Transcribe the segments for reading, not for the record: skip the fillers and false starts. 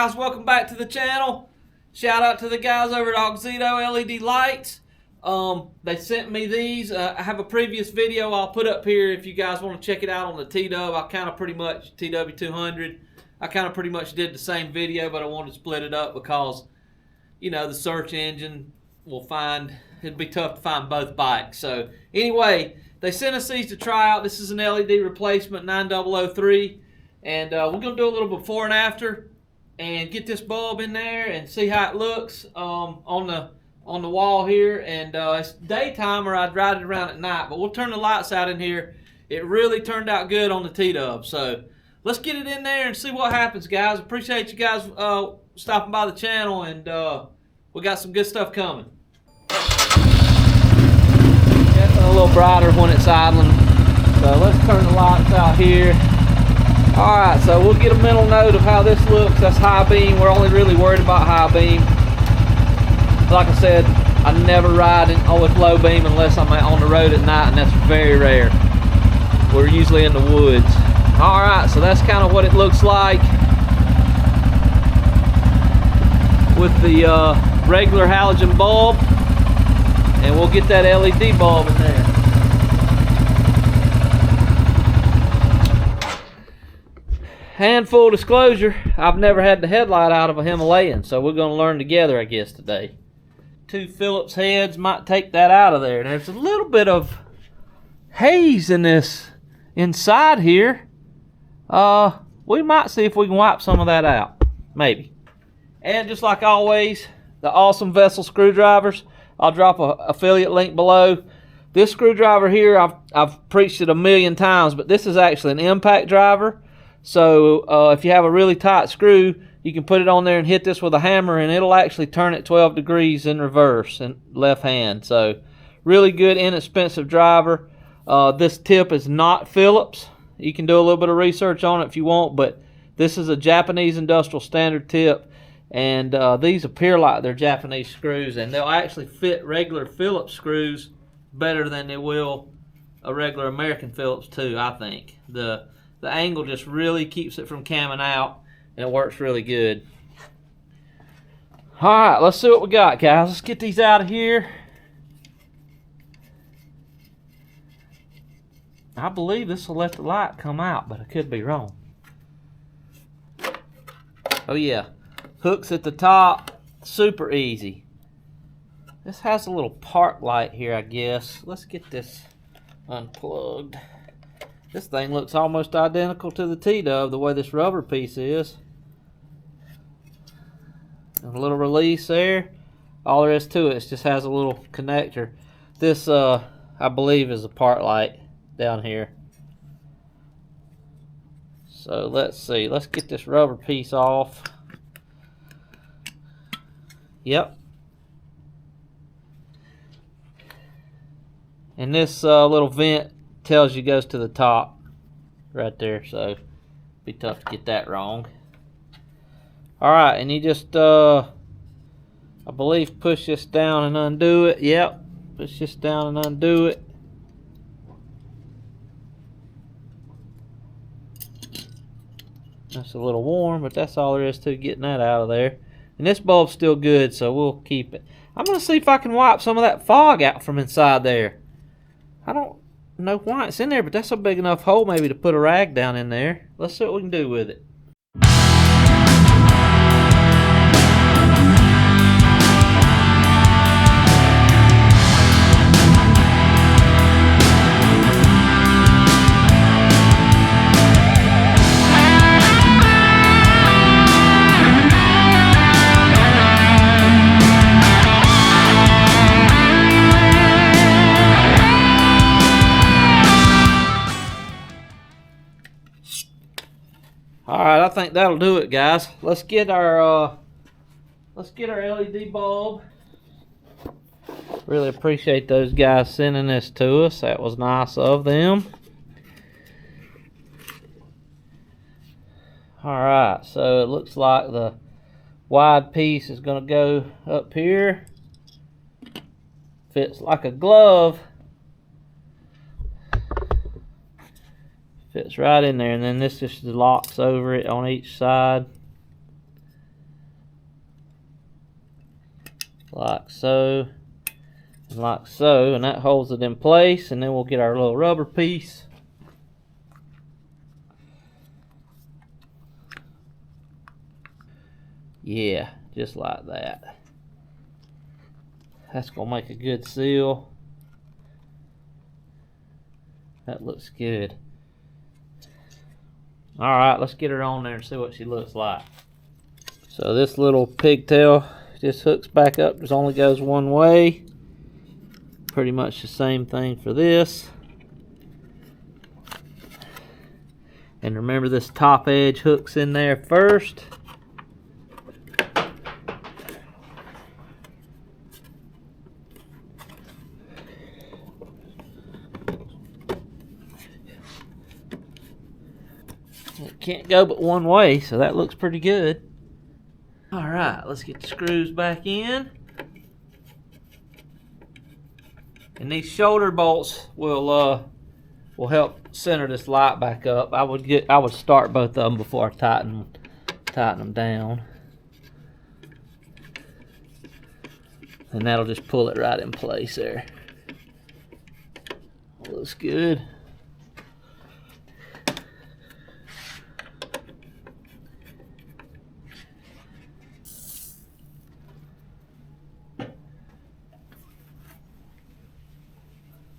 guys, welcome back to the channel. Shout out to the guys over at Auxito LED lights. They sent me these. I have a previous video I'll put up here if you guys want to check it out on the T-Dub. I kind of pretty much, TW200, I kind of pretty much did the same video, but I wanted to split it up because, you know, the search engine will find, it'd be tough to find both bikes. So anyway, they sent us these to try out. This is an LED replacement 9003. And we're going to do a little before and after and get this bulb in there and see how it looks on the wall here. And it's daytime, or I'd ride it around at night, but we'll turn the lights out in here. It really turned out good on the T-Dub. So let's get it in there and see what happens, guys. Appreciate you guys stopping by the channel, and we got some good stuff coming. Get a little brighter when it's idling. So let's turn the lights out here. Alright, so we'll get a mental note of how this looks. That's high beam. We're only really worried about high beam. Like I said, I never ride with low beam unless I'm on the road at night, and that's very rare. We're usually in the woods. Alright, so that's kind of what it looks like with the regular halogen bulb. And we'll get that LED bulb in there. And full disclosure, I've never had the headlight out of a Himalayan, so we're going to learn together, I guess, today. Two Phillips heads might take that out of there. There's a little bit of haze in this inside here. We might see if we can wipe some of that out, maybe. And just like always, the awesome Vessel screwdrivers. I'll drop a affiliate link below. This screwdriver here, I've preached it a million times, but this is actually an impact driver. So if you have a really tight screw, you can put it on there and hit this with a hammer, and it'll actually turn it 12 degrees in reverse in left hand. So really good, inexpensive driver. This tip is not Phillips. You can do a little bit of research on it if you want, but this is a Japanese industrial standard tip, and these appear like they're Japanese screws, and they'll actually fit regular Phillips screws better than they will a regular American Phillips too, I think. The angle just really keeps it from camming out, and it works really good. Alright, let's see what we got, guys. Let's get these out of here. I believe this will let the light come out, but I could be wrong. Oh yeah, hooks at the top, super easy. This has a little park light here, I guess. Let's get this unplugged. This thing looks almost identical to the T-Dub, the way this rubber piece is. And a little release there. All there is to it, it just has a little connector. This, I believe, is a park light down here. So let's see. Let's get this rubber piece off. Yep. And this little vent tells you goes to the top right there, so be tough to get that wrong. Alright, and you just I believe push this down and undo it. Yep, push this down and undo it. That's a little warm, but that's all there is to getting that out of there. And this bulb's still good, so we'll keep it. I'm gonna see if I can wipe some of that fog out from inside there. I don't know why it's in there, but that's a big enough hole maybe to put a rag down in there. Let's see what we can do with it. Alright, I think that'll do it, guys. Let's get our LED bulb. Really appreciate those guys sending this to us. That was nice of them. Alright, so it looks like the wide piece is going to go up here. Fits like a glove. Fits right in there, and then this just locks over it on each side. like so, and like so, and that holds it in place. And then we'll get our little rubber piece. Yeah, just like that. That's gonna make a good seal. That looks good. Alright, let's get her on there and see what she looks like. So this little pigtail just hooks back up. It only goes one way. Pretty much the same thing for this. And remember, this top edge hooks in there first. It can't go but one way, so that looks pretty good. Alright, let's get the screws back in. And these shoulder bolts will help center this light back up. I would start both of them before I tighten them down. And that'll just pull it right in place there. Looks good.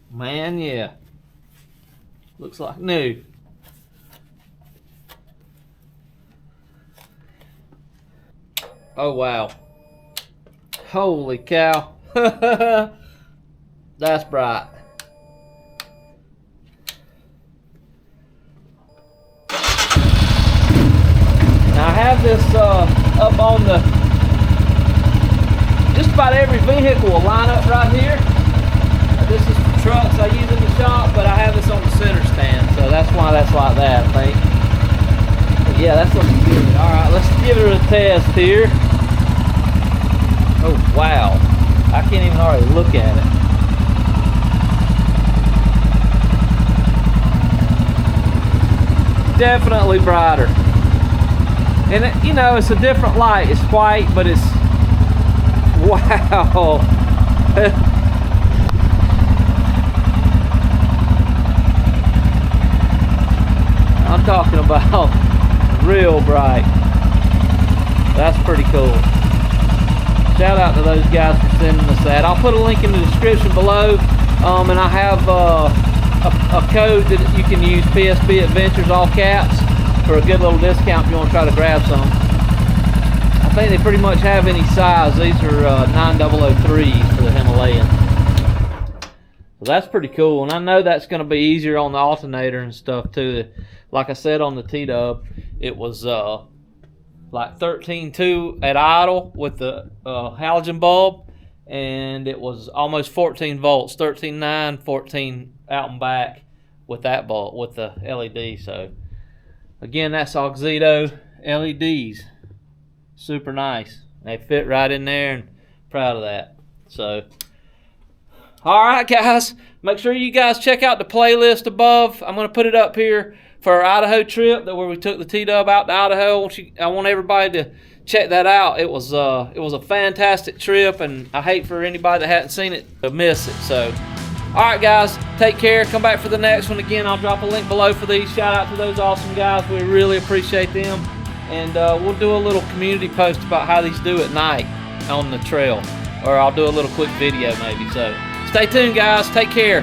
Man, yeah. Looks like new. Oh, wow. Holy cow. That's bright. Now I have this up on the, just about every vehicle will line up right here. This is for trucks I use in the shop, but I have this on the center stand, so that's why that's like that, I think. But yeah, that's looking good. Alright, let's give it a test here. Oh, wow. I can't even hardly look at it. Definitely brighter. And it, you know, it's a different light. It's white, but it's, wow. I'm talking about real bright. That's pretty cool. Shout out to those guys for sending us that. I'll put a link in the description below, and I have a code that you can use, PSB Adventures, all caps, for a good little discount if you want to try to grab some. I think they pretty much have any size. These are 9003s for the Himalayan. So that's pretty cool, and I know that's going to be easier on the alternator and stuff too. Like I said on the T-Dub, it was like 13.2 at idle with the halogen bulb, and it was almost 14 volts, 13.9, 14 out and back with that bulb, with the LED. So again, that's Auxito LEDs. Super nice. They fit right in there, and proud of that. So alright guys, make sure you guys check out the playlist above. I'm going to put it up here for our Idaho trip, where we took the T-Dub out to Idaho. I want everybody to check that out. It was a fantastic trip, and I hate for anybody that hadn't seen it to miss it. So alright guys, take care. Come back for the next one. Again, I'll drop a link below for these. Shout out to those awesome guys. We really appreciate them. And we'll do a little community post about how these do at night on the trail. Or I'll do a little quick video maybe. So stay tuned guys. Take care.